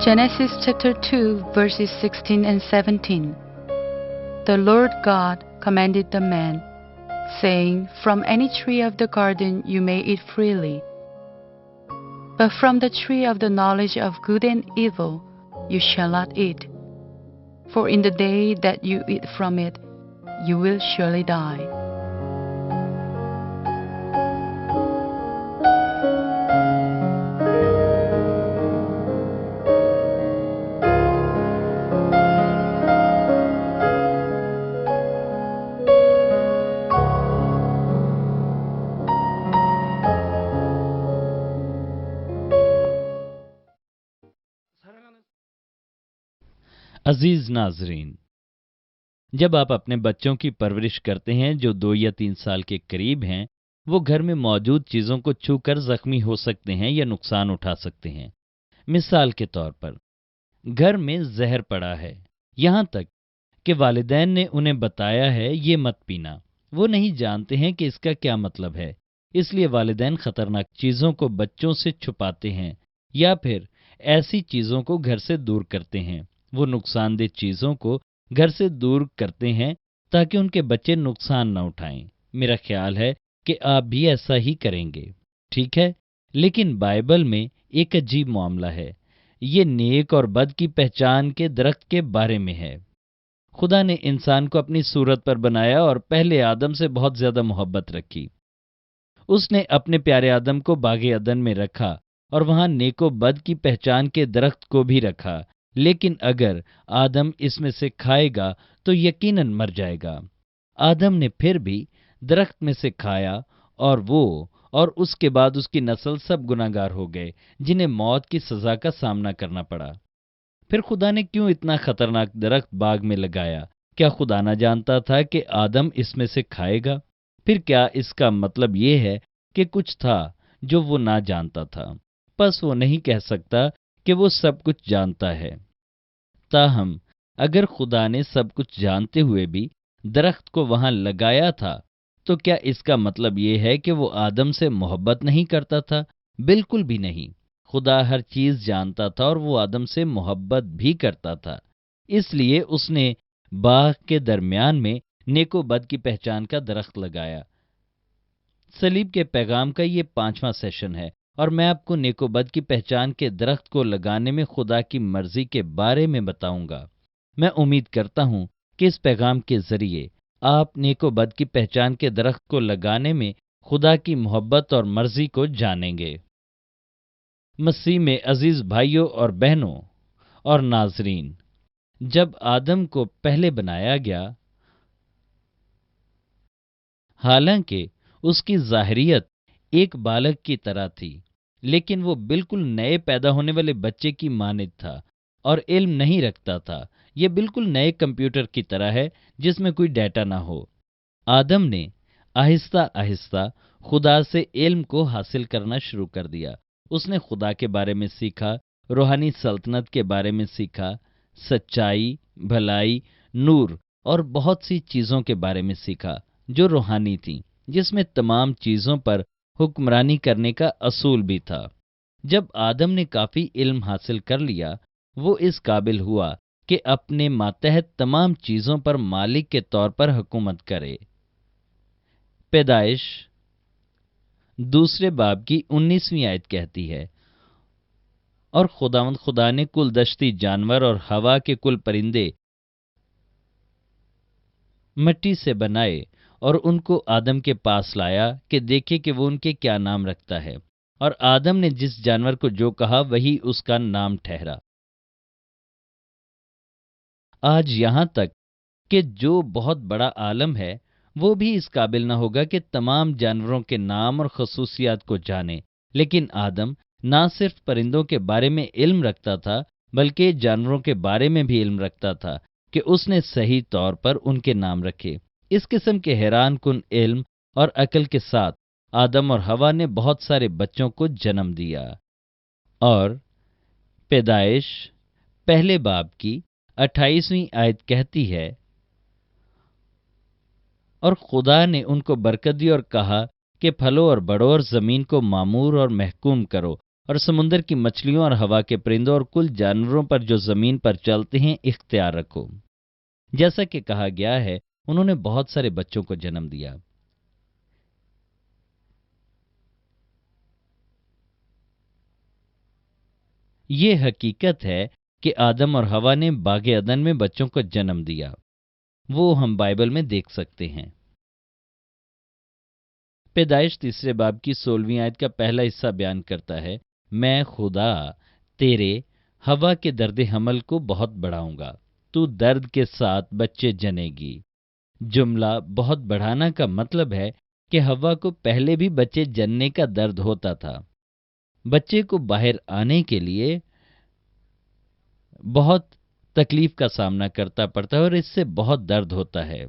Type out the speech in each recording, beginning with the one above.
Genesis chapter 2, verses 16 and 17. The Lord God commanded the man, saying, From any tree of the garden you may eat freely, but from the tree of the knowledge of good and evil you shall not eat. For in the day that you eat from it, you will surely die. अजीज नाजरीन, जब आप अपने बच्चों की परवरिश करते हैं जो 2 या 3 साल के करीब हैं, वो घर में मौजूद चीज़ों को छूकर जख्मी हो सकते हैं या नुकसान उठा सकते हैं। मिसाल के तौर पर, घर में जहर पड़ा है, यहाँ तक कि वालिदैन ने उन्हें बताया है ये मत पीना। वो नहीं जानते हैं कि इसका क्या मतलब है, इसलिए वालिदैन खतरनाक चीज़ों को बच्चों से छुपाते हैं या फिर ऐसी चीज़ों को घर से दूर करते हैं। वो नुकसानदेह चीज़ों को घर से दूर करते हैं ताकि उनके बच्चे नुकसान न उठाएं। मेरा ख्याल है कि आप भी ऐसा ही करेंगे, ठीक है? लेकिन बाइबल में एक अजीब मामला है। ये नेक और बद की पहचान के दरख्त के बारे में है। खुदा ने इंसान को अपनी सूरत पर बनाया और पहले आदम से बहुत ज्यादा मोहब्बत रखी। उसने अपने प्यारे आदम को बागे अदन में रखा और वहां नेको बद की पहचान के दरख्त को भी रखा। लेकिन अगर आदम इसमें से खाएगा तो यकीनन मर जाएगा। आदम ने फिर भी दरख्त में से खाया और वो और उसके बाद उसकी नस्ल सब गुनाहगार हो गए, जिन्हें मौत की सजा का सामना करना पड़ा। फिर खुदा ने क्यों इतना खतरनाक दरख्त बाग में लगाया? क्या खुदा ना जानता था कि आदम इसमें से खाएगा? फिर क्या इसका मतलब ये है कि कुछ था जो वो ना जानता था? बस वो नहीं कह सकता कि वो सब कुछ जानता है। ताहम अगर खुदा ने सब कुछ जानते हुए भी दरख्त को वहां लगाया था, तो क्या इसका मतलब ये है कि वो आदम से मोहब्बत नहीं करता था? बिल्कुल भी नहीं। खुदा हर चीज जानता था और वो आदम से मोहब्बत भी करता था। इसलिए उसने बाग के दरमियान में नेको बद की पहचान का दरख्त लगाया। सलीब के पैगाम का ये 5वां सेशन है और मैं आपको नेको बद की पहचान के दरख्त को लगाने में खुदा की मर्जी के बारे में बताऊंगा। मैं उम्मीद करता हूं कि इस पैगाम के जरिए आप नेको बद की पहचान के दरख्त को लगाने में खुदा की मोहब्बत और मर्जी को जानेंगे। मसीह में अजीज भाइयों और बहनों और नाजरीन, जब आदम को पहले बनाया गया, हालांकि उसकी ज़ाहिरियत एक बालक की तरह थी, लेकिन वो बिल्कुल नए पैदा होने वाले बच्चे की मानित था और इल्म नहीं रखता था। ये बिल्कुल नए कंप्यूटर की तरह है जिसमें कोई डाटा ना हो। आदम ने आहिस्ता आहिस्ता खुदा से इल्म को हासिल करना शुरू कर दिया। उसने खुदा के बारे में सीखा, रूहानी सल्तनत के बारे में सीखा, सच्चाई, भलाई, नूर और बहुत सी चीज़ों के बारे में सीखा जो रूहानी थी, जिसमें तमाम चीज़ों पर हुक्मरानी करने का असूल भी था। जब आदम ने काफ़ी इल्म हासिल कर लिया, वो इस काबिल हुआ कि अपने मातहत तमाम चीज़ों पर मालिक के तौर पर हुकूमत करे। पैदाइश 2 बाब की 19वीं आयत कहती है, और खुदावंद खुदा ने कुल दश्ती जानवर और हवा के कुल परिंदे मिट्टी से बनाए और उनको आदम के पास लाया कि देखे कि वो उनके क्या नाम रखता है। और आदम ने जिस जानवर को जो कहा वही उसका नाम ठहरा। आज यहां तक कि जो बहुत बड़ा आलम है वो भी इस काबिल न होगा कि तमाम जानवरों के नाम और खसूसियात को जाने, लेकिन आदम ना सिर्फ परिंदों के बारे में इल्म रखता था बल्कि जानवरों के बारे में भी इल्म रखता था कि उसने सही तौर पर उनके नाम रखे। इस किस्म के हैरान कुन इल्म और अकल के साथ आदम और हवा ने बहुत सारे बच्चों को जन्म दिया। और पैदाइश 1 बाब की 28वीं आयत कहती है, और खुदा ने उनको बरकत दी और कहा कि फलो और बढ़ो और जमीन को मामूर और महकूम करो اور سمندر کی مچھلیوں اور ہوا کے پرندوں اور کل جانوروں پر جو زمین پر چلتے ہیں اختیار رکھو۔ جیسا کہ کہا گیا ہے، انہوں نے بہت سارے بچوں کو جنم دیا۔ یہ حقیقت ہے کہ آدم اور حوا نے باغ عدن میں بچوں کو جنم دیا، وہ ہم بائبل میں دیکھ سکتے ہیں۔ پیدائش 3 باب کی 16ویں آیت کا پہلا حصہ بیان کرتا ہے، میں خدا تیرے حوا کے درد حمل کو بہت بڑھاؤں گا، تو درد کے ساتھ بچے جنے گی۔ جملہ بہت بڑھانا کا مطلب ہے کہ حوا کو پہلے بھی بچے جننے کا درد ہوتا تھا۔ بچے کو باہر آنے کے لیے بہت تکلیف کا سامنا کرتا پڑتا ہے اور اس سے بہت درد ہوتا ہے،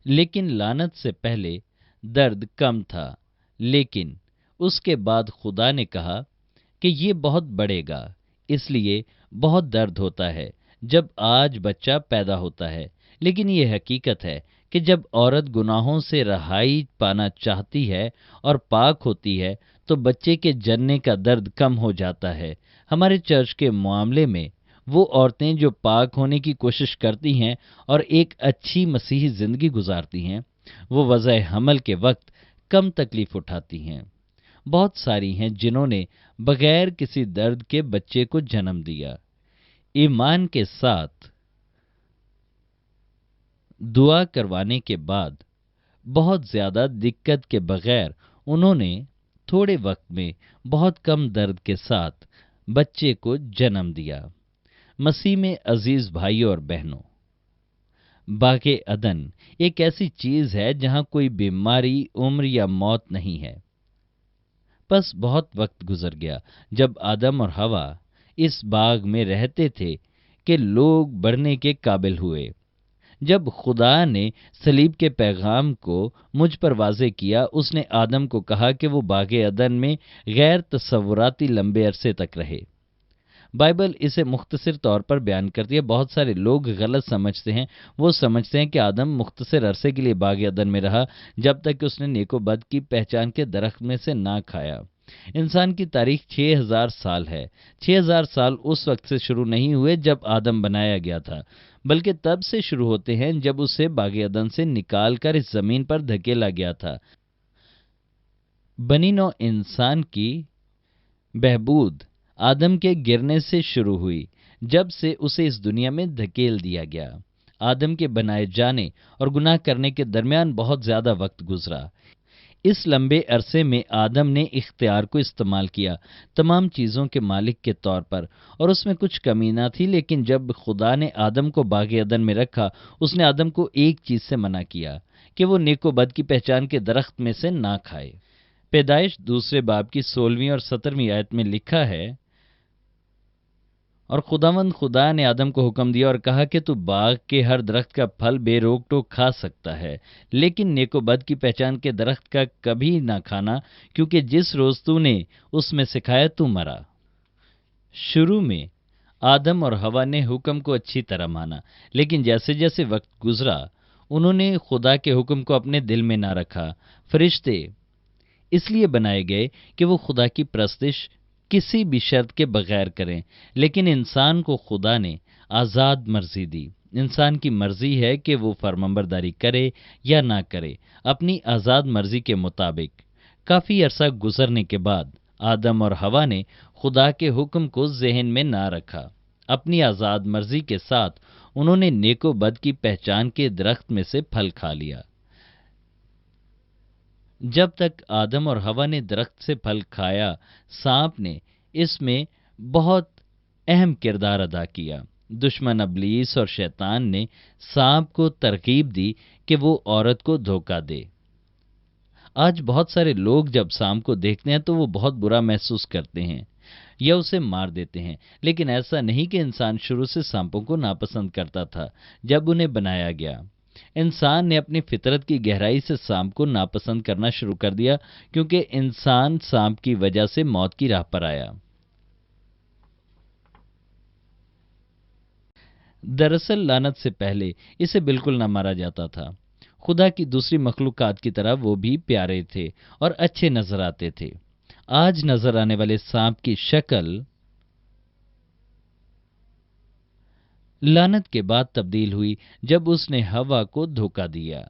لیکن لعنت سے پہلے درد کم تھا، لیکن اس کے بعد خدا نے کہا کہ یہ بہت بڑھے گا، اس لیے بہت درد ہوتا ہے جب آج بچہ پیدا ہوتا ہے۔ لیکن یہ حقیقت ہے کہ جب عورت گناہوں سے رہائی پانا چاہتی ہے اور پاک ہوتی ہے تو بچے کے جننے کا درد کم ہو جاتا ہے۔ ہمارے چرچ کے معاملے میں وہ عورتیں جو پاک ہونے کی کوشش کرتی ہیں اور ایک اچھی مسیحی زندگی گزارتی ہیں، وہ وضع حمل کے وقت کم تکلیف اٹھاتی ہیں۔ بہت ساری ہیں جنہوں نے بغیر کسی درد کے بچے کو جنم دیا۔ ایمان کے ساتھ دعا کروانے کے بعد بہت زیادہ دقت کے بغیر انہوں نے تھوڑے وقت میں بہت کم درد کے ساتھ بچے کو جنم دیا۔ مسیح میں عزیز بھائیوں اور بہنوں، باغ عدن ایک ایسی چیز ہے جہاں کوئی بیماری، عمر یا موت نہیں ہے۔ بس بہت وقت گزر گیا جب آدم اور حوا اس باغ میں رہتے تھے کہ لوگ بڑھنے کے قابل ہوئے۔ جب خدا نے صلیب کے پیغام کو مجھ پر واضح کیا، اس نے آدم کو کہا کہ وہ باغ عدن میں غیر تصوراتی لمبے عرصے تک رہے۔ بائبل اسے مختصر طور پر بیان کرتی ہے۔ بہت سارے لوگ غلط سمجھتے ہیں، وہ سمجھتے ہیں کہ آدم مختصر عرصے کے لیے باغ عدن میں رہا جب تک کہ اس نے نیک و بد کی پہچان کے درخت میں سے نہ کھایا۔ انسان کی تاریخ 6000 سال ہے۔ 6000 سال اس وقت سے شروع نہیں ہوئے جب آدم بنایا گیا تھا، بلکہ تب سے شروع ہوتے ہیں جب اسے باغ عدن سے نکال کر اس زمین پر دھکیلا گیا تھا۔ بنی نوع انسان کی بہبود آدم کے گرنے سے شروع ہوئی، جب سے اسے اس دنیا میں دھکیل دیا گیا۔ آدم کے بنائے جانے اور گناہ کرنے کے درمیان بہت زیادہ وقت گزرا۔ اس لمبے عرصے میں آدم نے اختیار کو استعمال کیا تمام چیزوں کے مالک کے طور پر، اور اس میں کچھ کمی نہ تھی۔ لیکن جب خدا نے آدم کو باغ عدن میں رکھا، اس نے آدم کو ایک چیز سے منع کیا کہ وہ نیک و بد کی پہچان کے درخت میں سے نہ کھائے۔ پیدائش 2 باب کی 16ویں اور 17ویں آیت میں لکھا ہے، اور خداوند خدا نے آدم کو حکم دیا اور کہا کہ تو باغ کے ہر درخت کا پھل بے روک ٹوک کھا سکتا ہے، لیکن نیک و بد کی پہچان کے درخت کا کبھی نہ کھانا، کیونکہ جس روز تو نے اس میں سے کھایا تو مرا۔ شروع میں آدم اور حوا نے حکم کو اچھی طرح مانا، لیکن جیسے جیسے وقت گزرا انہوں نے خدا کے حکم کو اپنے دل میں نہ رکھا۔ فرشتے اس لیے بنائے گئے کہ وہ خدا کی پرستش کسی بھی شرط کے بغیر کریں، لیکن انسان کو خدا نے آزاد مرضی دی۔ انسان کی مرضی ہے کہ وہ فرمانبرداری کرے یا نہ کرے، اپنی آزاد مرضی کے مطابق۔ کافی عرصہ گزرنے کے بعد آدم اور حوا نے خدا کے حکم کو ذہن میں نہ رکھا۔ اپنی آزاد مرضی کے ساتھ انہوں نے نیک و بد کی پہچان کے درخت میں سے پھل کھا لیا۔ جب تک آدم اور حوا نے درخت سے پھل کھایا، سانپ نے اس میں بہت اہم کردار ادا کیا۔ دشمن ابلیس اور شیطان نے سانپ کو ترغیب دی کہ وہ عورت کو دھوکہ دے۔ آج بہت سارے لوگ جب سانپ کو دیکھتے ہیں تو وہ بہت برا محسوس کرتے ہیں یا اسے مار دیتے ہیں، لیکن ایسا نہیں کہ انسان شروع سے سانپوں کو ناپسند کرتا تھا۔ جب انہیں بنایا گیا، انسان نے اپنی فطرت کی گہرائی سے سانپ کو ناپسند کرنا شروع کر دیا، کیونکہ انسان سانپ کی وجہ سے موت کی راہ پر آیا۔ دراصل لعنت سے پہلے اسے بالکل نہ مارا جاتا تھا۔ خدا کی دوسری مخلوقات کی طرح وہ بھی پیارے تھے اور اچھے نظر آتے تھے۔ आज नजर आने वाले सांप की शक्ल लानत के बाद तब्दील हुई जब उसने हवा को धोखा दिया।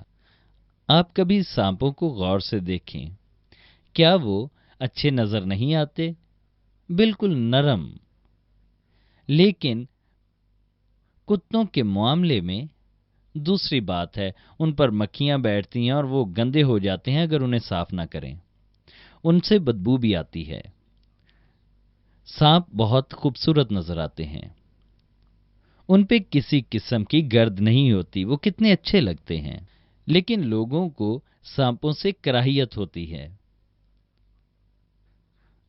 आप कभी सांपों को गौर से देखें, क्या वो अच्छे नजर नहीं आते? बिल्कुल नरम। लेकिन कुत्तों के मामले में दूसरी बात है, उन पर मक्खियां बैठती हैं और वो गंदे हो जाते हैं अगर उन्हें साफ ना करें। उनसे बदबू भी आती है। सांप बहुत खूबसूरत नजर आते हैं, उन पे किसी किस्म की गर्द नहीं होती, वो कितने अच्छे लगते हैं। लेकिन लोगों को सांपों से कराहियत होती है,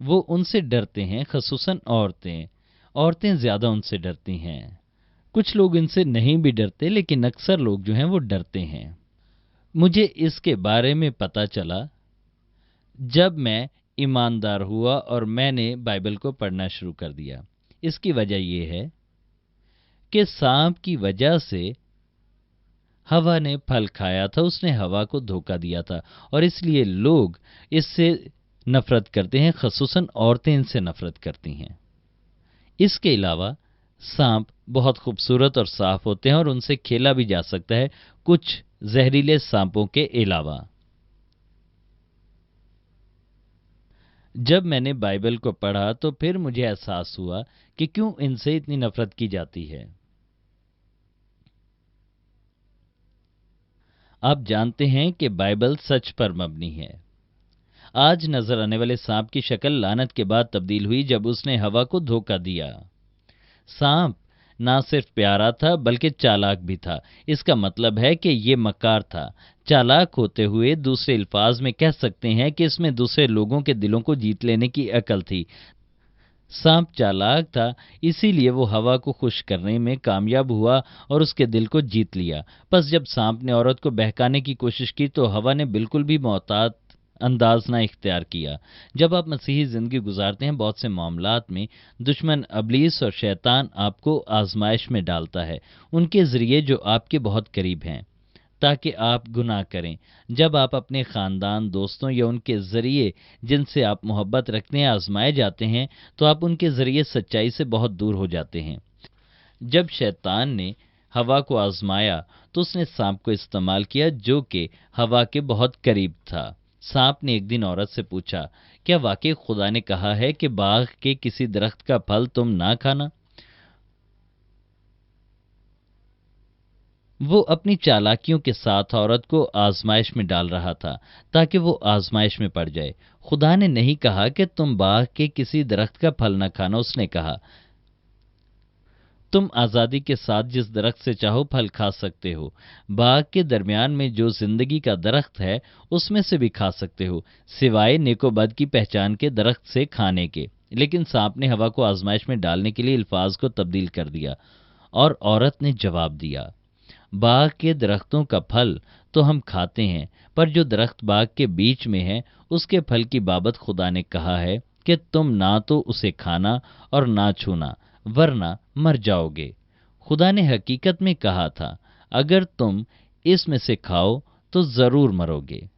वो उनसे डरते हैं, खसूसन औरतें ज्यादा उनसे डरती हैं। कुछ लोग इनसे नहीं भी डरते, लेकिन अक्सर लोग जो हैं वो डरते हैं। मुझे इसके बारे में पता चला जब मैं ईमानदार हुआ और मैंने बाइबल को पढ़ना शुरू कर दिया। इसकी वजह यह है कि सांप की वजह से हवा ने फल खाया था, उसने हवा को धोखा दिया था और इसलिए लोग इससे नफरत करते हैं, खसूसन औरतें इनसे नफरत करती हैं। इसके अलावा सांप बहुत खूबसूरत और साफ होते हैं और उनसे खेला भी जा सकता है, कुछ जहरीले सांपों के अलावा। जब मैंने बाइबल को पढ़ा तो फिर मुझे एहसास हुआ कि क्यों इनसे इतनी नफरत की जाती है। आप जानते हैं कि बाइबल सच पर मबनी है। आज नजर आने वाले सांप की शक्ल लानत के बाद तब्दील हुई जब उसने हवा को धोखा दिया। सांप ना सिर्फ प्यारा था बल्कि चालाक भी था। इसका मतलब है कि ये मक्कार था। चालाक होते हुए दूसरे अल्फाज में कह सकते हैं कि इसमें दूसरे लोगों के दिलों को जीत लेने की अकल थी। सांप चालाक था, इसीलिए वो हवा को खुश करने में कामयाब हुआ और उसके दिल को जीत लिया। बस जब सांप ने औरत को बहकाने की कोशिश की तो हवा ने बिल्कुल भी मोहतात अंदाज ना इख्तियार किया। जब आप मसीही जिंदगी गुजारते हैं, बहुत से मामलात में दुश्मन अबलीस और शैतान आपको आजमाइश में डालता है, उनके जरिए जो आपके बहुत करीब हैं, ताकि आप गुनाह करें। जब आप अपने खानदान, दोस्तों या उनके जरिए जिनसे आप मोहब्बत रखते हैं आजमाए जाते हैं, तो आप उनके जरिए सच्चाई से बहुत दूर हो जाते हैं। जब शैतान ने हवा को आजमाया तो उसने सांप को इस्तेमाल किया जो कि हवा के बहुत करीब था। सांप ने एक दिन औरत से पूछा, क्या वाकई खुदा ने कहा है कि बाग के किसी दरख्त का फल तुम ना खाना? वो अपनी चालाकियों के साथ औरत को आजमाइश में डाल रहा था ताकि वो आजमाइश में पड़ जाए। खुदा ने नहीं कहा कि तुम बाग के किसी दरख्त का फल न खाना, उसने कहा तुम आजादी के साथ जिस दरख्त से चाहो फल खा सकते हो। बाग के दरमियान में जो जिंदगी का दरख्त है उसमें से भी खा सकते हो, सिवाय नेकोबद की पहचान के दरख्त से खाने के। लेकिन सांप ने हवा को आजमाइश में डालने के लिए अल्फाज को तब्दील कर दिया और औरत ने जवाब दिया, बाग के दरख्तों का फल तो हम खाते हैं, पर जो दरख्त बाग के बीच में है उसके फल की बाबत खुदा ने कहा है कि तुम ना तो उसे खाना और ना छूना, वरना मर जाओगे। खुदा ने हकीकत में कहा था, अगर तुम इसमें से खाओ तो जरूर मरोगे।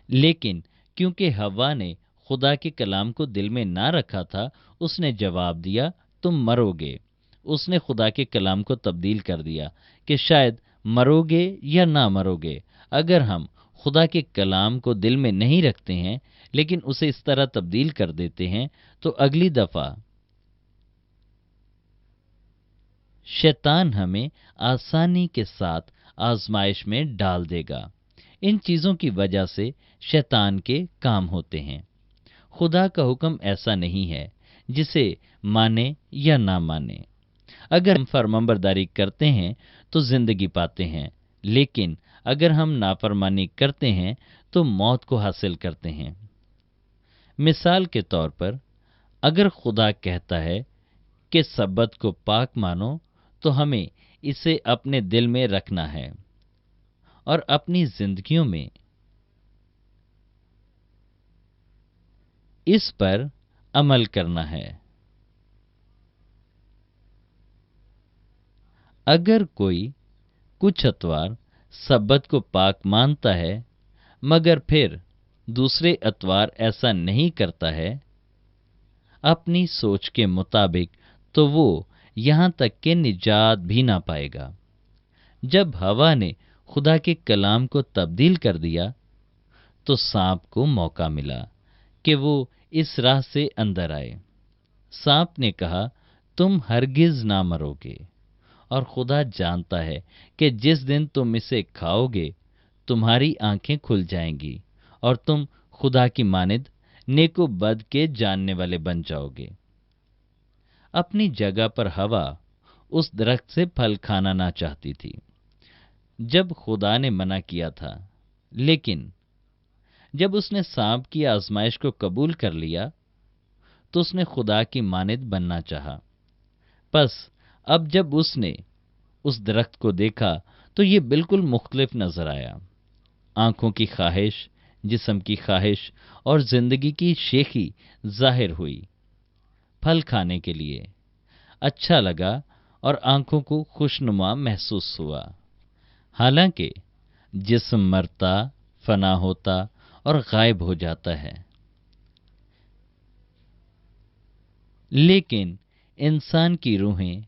लेकिन क्योंकि हवा ने खुदा के कलाम को दिल में ना रखा था, उसने जवाब दिया, तुम मरोगे। उसने खुदा के कलाम को तब्दील कर दिया कि शायद मरोगे या ना मरोगे। अगर हम खुदा के कलाम को दिल में नहीं रखते हैं लेकिन उसे इस तरह तब्दील कर देते हैं, तो अगली दफा शैतान हमें आसानी के साथ आजमाइश में डाल देगा। इन चीजों की वजह से शैतान के काम होते हैं। खुदा का हुक्म ऐसा नहीं है जिसे माने या ना माने। अगर हम फरमाबरदारी करते हैं तो जिंदगी पाते हैं, लेकिन अगर हम नाफरमानी करते हैं तो मौत को हासिल करते हैं। मिसाल के तौर पर, अगर खुदा कहता है कि सब्बत को पाक मानो, तो हमें इसे अपने दिल में रखना है और अपनी जिंदगियों में इस पर अमल करना है। अगर कोई कुछ अतवार सब्बत को पाक मानता है मगर फिर दूसरे अतवार ऐसा नहीं करता है अपनी सोच के मुताबिक, तो वो यहां तक कि निजात भी ना पाएगा। जब हवा ने खुदा के कलाम को तब्दील कर दिया तो सांप को मौका मिला कि वो इस राह से अंदर आए। सांप ने कहा, तुम हरगिज ना मरोगे, और खुदा जानता है कि जिस दिन तुम इसे खाओगे तुम्हारी आंखें खुल जाएंगी और तुम खुदा की मानिद नेको बद के जानने वाले बन जाओगे। अपनी जगह पर हवा उस दरख्त से फल खाना ना चाहती थी जब खुदा ने मना किया था, लेकिन जब उसने सांप की आजमाइश को कबूल कर लिया तो उसने खुदा की मानिद बनना चाहा। बस अब जब उसने उस दरख्त को देखा तो ये बिल्कुल मुख्तलिफ नजर आया। आंखों की ख्वाहिश, जिस्म की ख्वाहिश और जिंदगी की शेखी जाहिर हुई। फल खाने के लिए अच्छा लगा और आंखों को खुशनुमा महसूस हुआ। हालांकि जिस्म मरता, फना होता और गायब हो जाता है, लेकिन इंसान की रूहें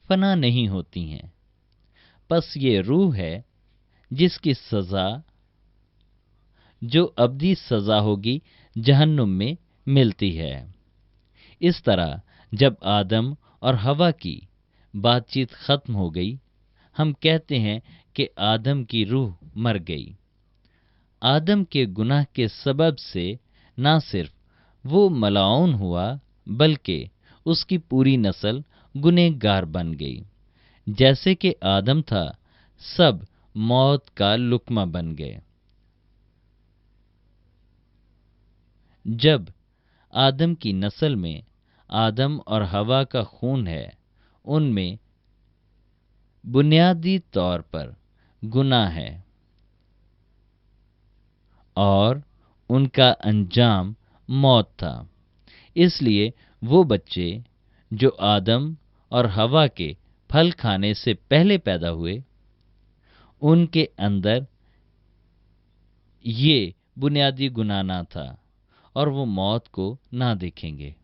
फना नहीं होती हैं। बस ये रूह है जिसकी सजा, जो अब्दी सजा होगी, जहन्नुम में मिलती है। इस तरह जब आदम और हवा की बातचीत खत्म हो गई, हम कहते हैं कि आदम की रूह मर गई। आदम के गुनाह के सबब से ना सिर्फ वो मलाउन हुआ, बल्कि उसकी पूरी नस्ल गुनहगार बन गई। जैसे कि आदम था, सब मौत का लुकमा बन गए। जब आदम की नस्ल में आदम और हवा का खून है, उनमें बुनियादी तौर पर गुनाह है और उनका अंजाम मौत था। इसलिए वो बच्चे जो आदम और हवा के फल खाने से पहले पैदा हुए, उनके अंदर ये बुनियादी गुनाह ना था और वो मौत को ना देखेंगे।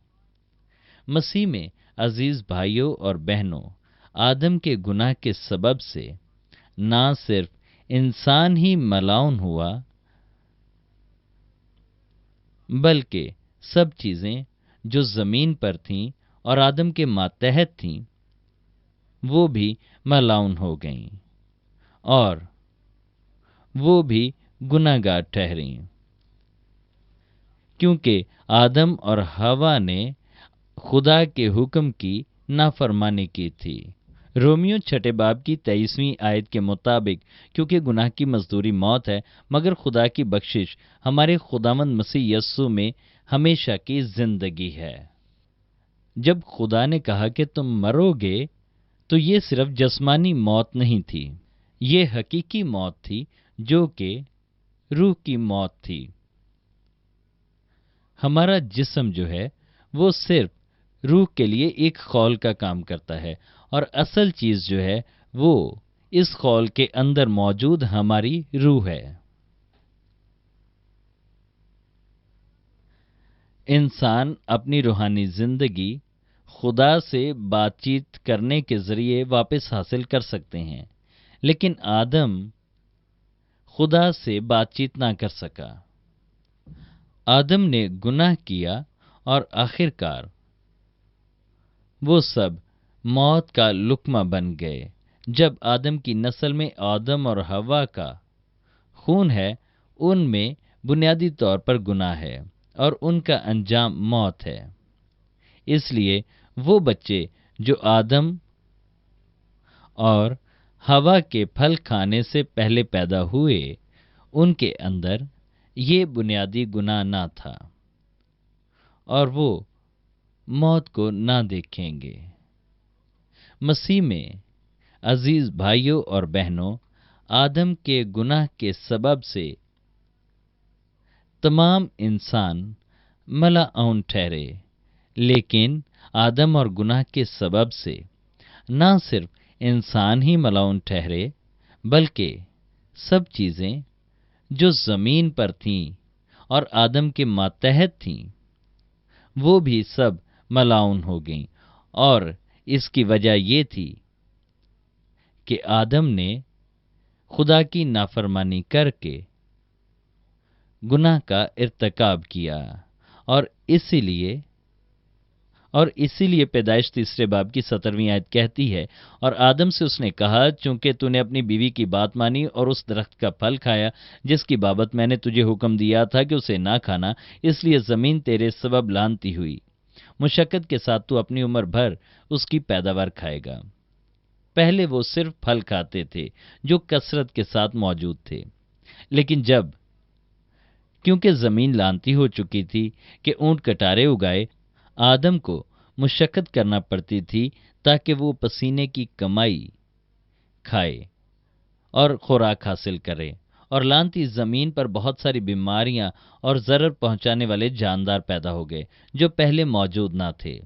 मसीह में अजीज भाइयों और बहनों, आदम के गुनाह के सबब से ना सिर्फ इंसान ही मलाउन हुआ, बल्कि सब चीजें जो जमीन पर थीं और आदम के मातहत थीं, वो भी मलाउन हो गईं और वो भी गुनाहगार ठहरी, क्योंकि आदम और हवा ने खुदा के हुक्म की नाफरमानी की थी। रोमियो छठे बाब की 23वीं आयत के मुताबिक, क्योंकि गुनाह की मजदूरी मौत है, मगर खुदा की बख्शिश हमारे खुदावंद मसीह यस्सु में हमेशा की जिंदगी है। जब खुदा ने कहा कि तुम मरोगे, तो ये सिर्फ जस्मानी मौत नहीं थी, ये हकीकी मौत थी, जो कि रूह की मौत थी। हमारा जिस्म जो है वो सिर्फ रूह के लिए एक खौल का काम करता है, और असल चीज जो है वो इस खौल के अंदर मौजूद हमारी रूह है। इंसान अपनी रूहानी जिंदगी खुदा से बातचीत करने के जरिए वापस हासिल कर सकते हैं, लेकिन आदम खुदा से बातचीत ना कर सका। आदम ने गुनाह किया और आखिरकार वो सब मौत का लुकमा बन गए। जब आदम की नस्ल में आदम और हवा का खून है, उनमें बुनियादी तौर पर गुनाह है और उनका अंजाम मौत है। इसलिए वो बच्चे जो आदम और हवा के फल खाने से पहले पैदा हुए, उनके अंदर ये बुनियादी गुनाह ना था और वो मौत को ना देखेंगे। मसीह में अजीज भाइयों और बहनों, आदम के गुनाह के सबब से तमाम इंसान मलाउन ठहरे, लेकिन आदम और गुनाह के सबब से ना सिर्फ इंसान ही मलाउन ठहरे, बल्कि सब चीजें जो जमीन पर थीं اور آدم کے ماتحت تھیں وہ بھی سب ملعون ہو گئیں، اور اس کی وجہ یہ تھی کہ آدم نے خدا کی نافرمانی کر کے گناہ کا ارتکاب کیا، اور اسی لیے پیدائش 3 باب کی 17ویں آیت کہتی ہے، اور آدم سے اس نے کہا، چونکہ تو نے اپنی بیوی کی بات مانی اور اس درخت کا پھل کھایا جس کی بابت میں نے تجھے حکم دیا تھا کہ اسے نہ کھانا، اس لیے زمین تیرے سبب لعنتی ہوئی، مشقت کے ساتھ تو اپنی عمر بھر اس کی پیداوار کھائے گا۔ پہلے وہ صرف پھل کھاتے تھے جو کثرت کے ساتھ موجود تھے، لیکن کیونکہ زمین لعنتی ہو چکی تھی کہ اونٹ کٹارے اگائے، آدم کو مشقت کرنا پڑتی تھی تاکہ وہ پسینے کی کمائی کھائے اور خوراک حاصل کرے، اور لعنتی زمین پر بہت ساری بیماریاں اور ضرر پہنچانے والے جاندار پیدا ہو گئے جو پہلے موجود نہ تھے۔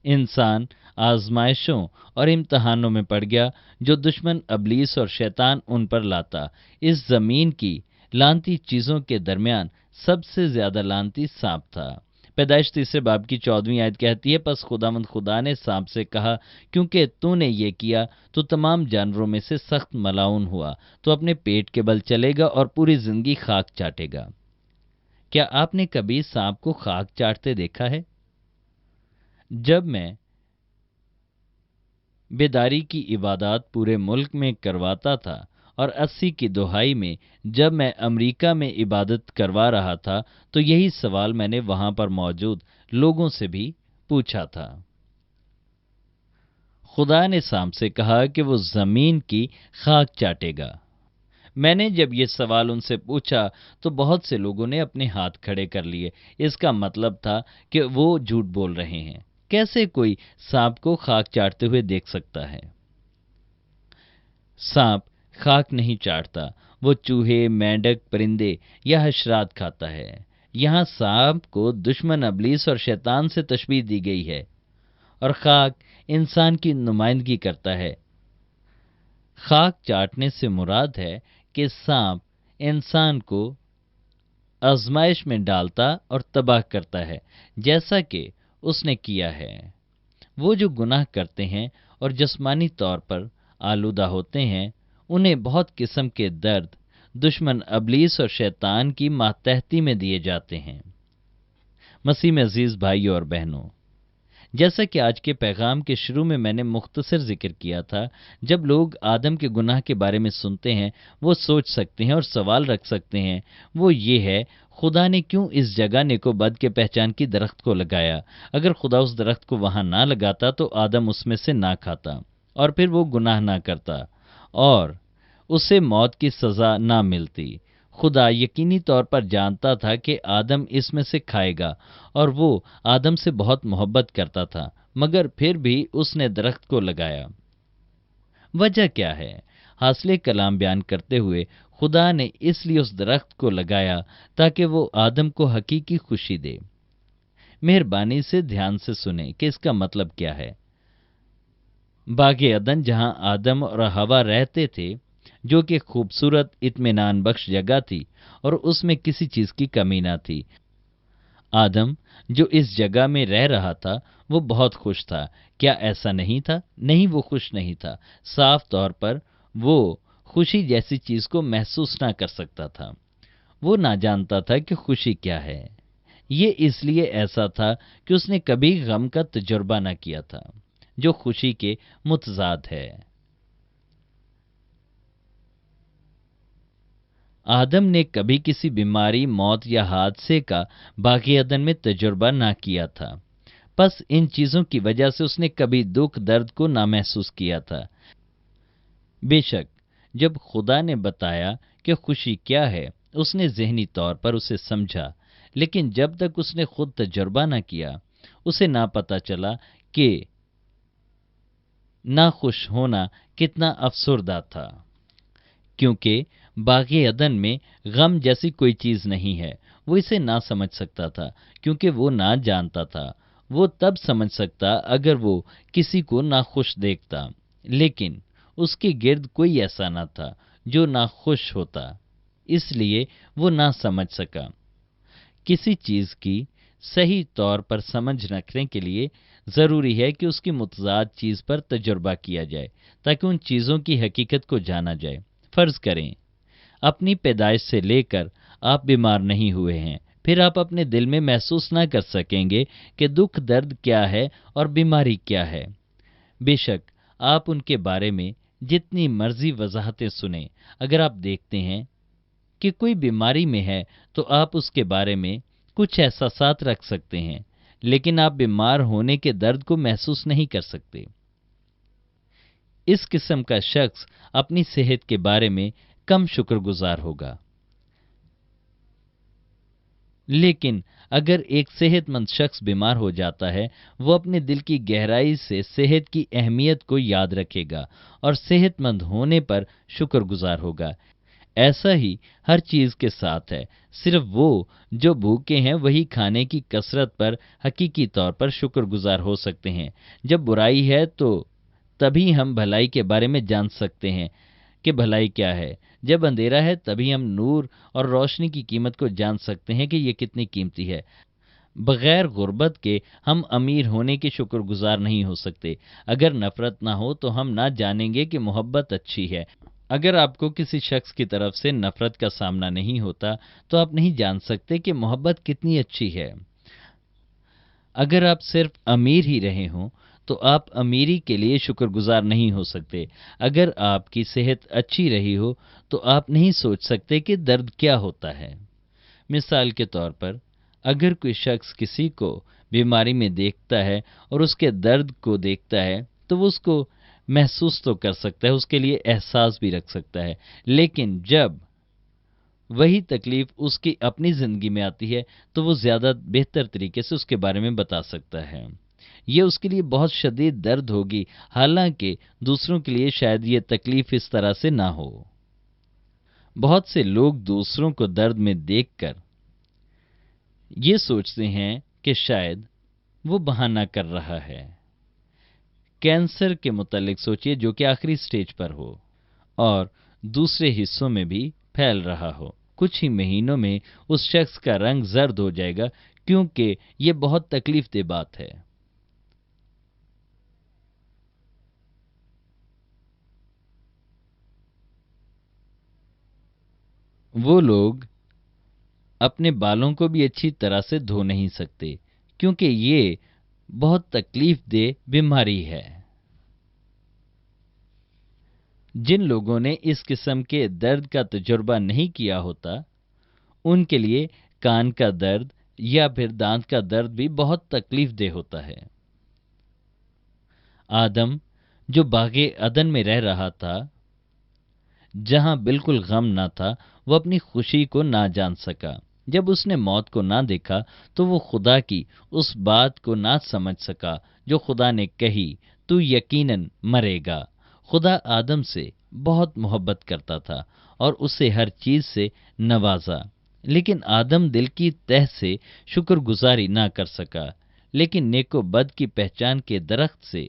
انسان آزمائشوں اور امتحانوں میں پڑ گیا جو دشمن ابلیس اور شیطان ان پر لاتا۔ اس زمین کی لعنتی چیزوں کے درمیان سب سے زیادہ لعنتی سانپ تھا۔ پیدائش 3 باب کی 14ویں آیت کہتی ہے، پس خداوند خدا نے سانپ سے کہا، کیونکہ تو نے یہ کیا تو تمام جانوروں میں سے سخت ملعون ہوا، تو اپنے پیٹ کے بل چلے گا اور پوری زندگی خاک چاٹے گا۔ کیا آپ نے کبھی سانپ کو خاک چاٹتے دیکھا ہے؟ جب میں بیداری کی عبادات پورے ملک میں کرواتا تھا اور 80 کی دہائی میں جب میں امریکہ میں عبادت کروا رہا تھا تو یہی سوال میں نے وہاں پر موجود لوگوں سے بھی پوچھا تھا۔ خدا نے سانپ سے کہا کہ وہ زمین کی خاک چاٹے گا۔ میں نے جب یہ سوال ان سے پوچھا تو بہت سے لوگوں نے اپنے ہاتھ کھڑے کر لیے۔ اس کا مطلب تھا کہ وہ جھوٹ بول رہے ہیں۔ کیسے کوئی سانپ کو خاک چاٹتے ہوئے دیکھ سکتا ہے؟ سانپ خاک نہیں چاٹتا، وہ چوہے، مینڈک، پرندے یا حشرات کھاتا ہے۔ یہاں سانپ کو دشمن ابلیس اور شیطان سے تشبیہ دی گئی ہے، اور خاک انسان کی نمائندگی کرتا ہے۔ خاک چاٹنے سے مراد ہے کہ سانپ انسان کو آزمائش میں ڈالتا اور تباہ کرتا ہے، جیسا کہ اس نے کیا ہے۔ وہ جو گناہ کرتے ہیں اور جسمانی طور پر آلودہ ہوتے ہیں، انہیں بہت قسم کے درد دشمن ابلیس اور شیطان کی ماتحتی میں دیے جاتے ہیں۔ مسیح میں عزیز بھائیوں اور بہنوں، جیسا کہ آج کے پیغام کے شروع میں نے مختصر ذکر کیا تھا، جب لوگ آدم کے گناہ کے بارے میں سنتے ہیں وہ سوچ سکتے ہیں اور سوال رکھ سکتے ہیں، وہ یہ ہے، خدا نے کیوں اس جگہ نیک و بد کے پہچان کی درخت کو لگایا؟ اگر خدا اس درخت کو وہاں نہ لگاتا تو آدم اس میں سے نہ کھاتا اور پھر وہ گناہ نہ کرتا اور اسے موت کی سزا نہ ملتی۔ خدا یقینی طور پر جانتا تھا کہ آدم اس میں سے کھائے گا، اور وہ آدم سے بہت محبت کرتا تھا، مگر پھر بھی اس نے درخت کو لگایا۔ وجہ کیا ہے؟ حاصل کلام بیان کرتے ہوئے خدا نے اس لیے اس درخت کو لگایا تاکہ وہ آدم کو حقیقی خوشی دے۔ مہربانی سے دھیان سے سنیں کہ اس کا مطلب کیا ہے۔ باغ عدن جہاں آدم اور حوا رہتے تھے، جو کہ خوبصورت اطمینان بخش جگہ تھی اور اس میں کسی چیز کی کمی نہ تھی۔ آدم جو اس جگہ میں رہ رہا تھا وہ بہت خوش تھا۔ کیا ایسا نہیں تھا؟ نہیں، وہ خوش نہیں تھا۔ صاف طور پر وہ خوشی جیسی چیز کو محسوس نہ کر سکتا تھا۔ وہ نہ جانتا تھا کہ خوشی کیا ہے۔ یہ اس لیے ایسا تھا کہ اس نے کبھی غم کا تجربہ نہ کیا تھا، جو خوشی کے متضاد ہے۔ آدم نے کبھی کسی بیماری، موت یا حادثے کا باغ عدن میں تجربہ نہ کیا تھا، پس ان چیزوں کی وجہ سے اس نے کبھی دکھ درد کو نہ محسوس کیا تھا۔ بے شک جب خدا نے بتایا کہ خوشی کیا ہے، اس نے ذہنی طور پر اسے سمجھا، لیکن جب تک اس نے خود تجربہ نہ کیا، اسے نہ پتہ چلا کہ ناخوش ہونا کتنا افسردہ تھا۔ کیونکہ باغ عدن میں غم جیسی کوئی چیز نہیں ہے، وہ اسے نہ سمجھ سکتا تھا کیونکہ وہ نہ جانتا تھا۔ وہ تب سمجھ سکتا اگر وہ کسی کو ناخوش دیکھتا، لیکن اس کے گرد کوئی ایسا نہ تھا جو ناخوش ہوتا، اس لیے وہ نہ سمجھ سکا۔ किसी चीज की सही तौर पर समझ रखने के लिए जरूरी है कि उसकी मुतजाद चीज पर तजुर्बा किया जाए ताकि उन चीजों की हकीकत को जाना जाए। फर्ज करें अपनी पैदाइश से लेकर आप बीमार नहीं हुए हैं, फिर आप अपने दिल में महसूस ना कर सकेंगे कि दुख दर्द क्या है और बीमारी क्या है। बेशक आप उनके बारे में जितनी मर्जी वजाहतें सुने, अगर आप देखते हैं कि कोई बीमारी में है तो आप उसके बारे में कुछ एहसासात रख सकते हैं, लेकिन आप बीमार होने के दर्द को महसूस नहीं कर सकते। इस किस्म का शख्स अपनी सेहत के बारे में कम शुक्रगुजार होगा। लेकिन अगर एक सेहतमंद शख्स बीमार हो जाता है, वो अपने दिल की गहराई से सेहत की अहमियत को याद रखेगा और सेहतमंद होने पर शुक्रगुजार होगा। ऐसा ही हर चीज के साथ है। सिर्फ वो जो भूखे हैं वही खाने की कसरत पर हकीकी तौर पर शुक्रगुजार हो सकते हैं। जब बुराई है तो तभी हम भलाई के बारे में जान सकते हैं कि भलाई क्या है। जब अंधेरा है तभी हम नूर और रोशनी की कीमत को जान सकते हैं कि ये कितनी कीमती है। बगैर गुर्बत के हम अमीर होने के शुक्रगुजार नहीं हो सकते। अगर नफरत ना हो तो हम ना जानेंगे कि मोहब्बत अच्छी है। अगर आपको किसी शख्स की तरफ से नफरत का सामना नहीं होता तो आप नहीं जान सकते कि मोहब्बत कितनी अच्छी है। अगर आप सिर्फ अमीर ही रहे हों तो आप अमीरी के लिए शुक्रगुजार नहीं हो सकते। अगर आपकी सेहत अच्छी रही हो तो आप नहीं सोच सकते कि दर्द क्या होता है। मिसाल के तौर पर अगर कोई शख्स किसी को बीमारी में देखता है और उसके दर्द को देखता है तो वो उसको महसूस तो कर सकता है, उसके लिए एहसास भी रख सकता है। लेकिन जब वही तकलीफ उसकी अपनी जिंदगी में आती है तो वो ज्यादा बेहतर तरीके से उसके बारे में बता सकता है। ये उसके लिए बहुत शदीद दर्द होगी, हालांकि दूसरों के लिए शायद ये तकलीफ इस तरह से ना हो। बहुत से लोग दूसरों को दर्द में देखकर ये सोचते हैं कि शायद वो बहाना कर रहा है। कैंसर के मुतालिक सोचिए जो कि आखिरी स्टेज पर हो और दूसरे हिस्सों में भी फैल रहा हो। कुछ ही महीनों में उस शख्स का रंग जर्द हो जाएगा क्योंकि ये बहुत तकलीफ दे बात है। वो लोग अपने बालों को भी अच्छी तरह से धो नहीं सकते क्योंकि ये बहुत तकलीफ दे बीमारी है। जिन लोगों ने इस किस्म के दर्द का तजुर्बा नहीं किया होता उनके लिए कान का दर्द या फिर दांत का दर्द भी बहुत तकलीफ दे होता है। आदम जो बागे अदन में रह रहा था जहां बिल्कुल गम ना था, वो अपनी खुशी को ना जान सका। जब उसने मौत को ना देखा तो वो खुदा की उस बात को ना समझ सका जो खुदा ने कही, तू यकीनन मरेगा। खुदा आदम से बहुत मोहब्बत करता था और उसे हर चीज से नवाजा, लेकिन आदम दिल की तह से शुक्रगुजारी ना कर सका। लेकिन नेको बद की पहचान के दरख्त से